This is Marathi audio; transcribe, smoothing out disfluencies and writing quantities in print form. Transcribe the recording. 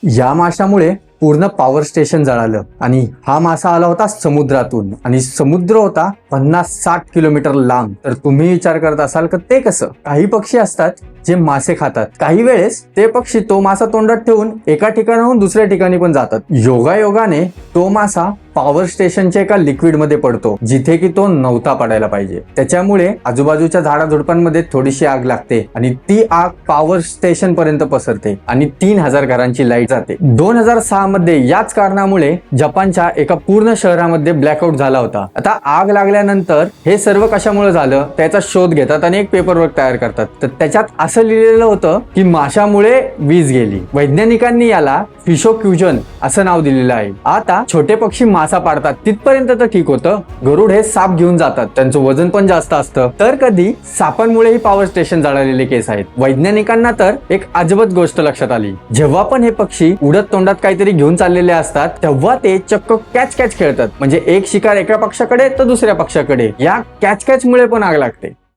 या माशामुळे पूर्ण पॉवर स्टेशन जळालं आणि हा मासा आला होता समुद्रातून आणि समुद्र होता 50-60 किलोमीटर लांब. तर तुम्ही विचार करत असाल की ते कसं? काही पक्षी असतात जे मासे खातात. काही वेळेस ते पक्षी तो मासा तोंडात ठेवून एका ठिकाणाहून दुसऱ्या ठिकाणी पण जातात. योगायोगाने तो मासा पॉवर स्टेशनच्या एका लिक्विड मध्ये पडतो जिथे की तो नव्हता पडायला पाहिजे. त्याच्यामुळे आजूबाजूच्या झाडाझुडपांमध्ये थोडीशी आग लागते आणि ती आग पॉवर स्टेशन पर्यंत पसरते आणि 3000 घरांची लाईट जाते. 2006 मध्ये याच कारणामुळे जपानच्या एका पूर्ण शहरामध्ये ब्लॅकआउट झाला होता. आता आग लागल्यानंतर हे सर्व कशामुळे झालं त्याचा शोध घेतात आणि एक पेपरवर्क तयार करतात. तर त्याच्यात असं लिहिलेलं होतं की माशामुळे वीज गेली. वैज्ञानिकांनी याला फिशोक्युजन असं नाव दिलेलं आहे. आता छोटे पक्षी मासा पाडतात तिथपर्यंत तर ठीक होतं. गरुड हे साप घेऊन जातात, त्यांचं वजन पण जास्त असतं. तर कधी सापांमुळेही पॉवर स्टेशन जळालेले केस आहेत. वैज्ञानिकांना तर एक अजबत गोष्ट लक्षात आली. जेव्हा पण हे पक्षी उडत तोंडात काहीतरी घेऊन चाललेले असतात तेव्हा ते चक्क कॅच कॅच खेळतात. म्हणजे एक शिकार एका पक्षाकडे तर दुसऱ्या पक्षाकडे. या कॅच कॅच मुळे पण आग लागते.